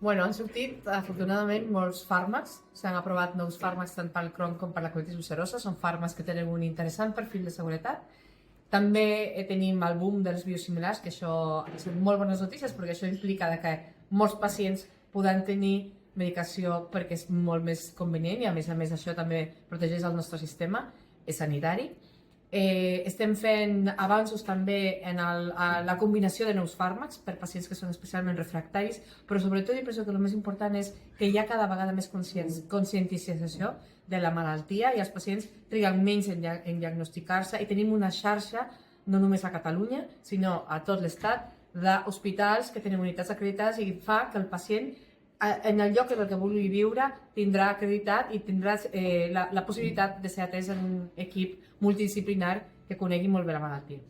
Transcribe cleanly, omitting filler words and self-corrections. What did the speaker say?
Bueno, han sortit, afortunadament, molts fàrmacs. S'han aprovat nous fàrmacs tant pel Crohn com per la colitis ulcerosa. Són fàrmacs que tenen un interessant perfil de seguretat. També tenim el boom dels biosimilars, que això són molt bones notícies perquè això implica que molts pacients podran tenir medicació perquè és molt més convenient i a més això també protegeix el nostre sistema sanitari. Estem fent avanços també en la combinació de nous fàrmacs per pacients que són especialment refractaris, però sobretot jo penso que el més important és que hi ha cada vegada més conscientització de la malaltia i els pacients triguen menys en diagnosticar-se i tenim una xarxa, no només a Catalunya, sinó a tot l'Estat, d'hospitals que tenen unitats acreditades i fa que el pacient en el lloc en el que vulgui viure tindrà acreditat i tindrà la possibilitat de ser atès en un equip multidisciplinar que conegui molt bé la malaltia.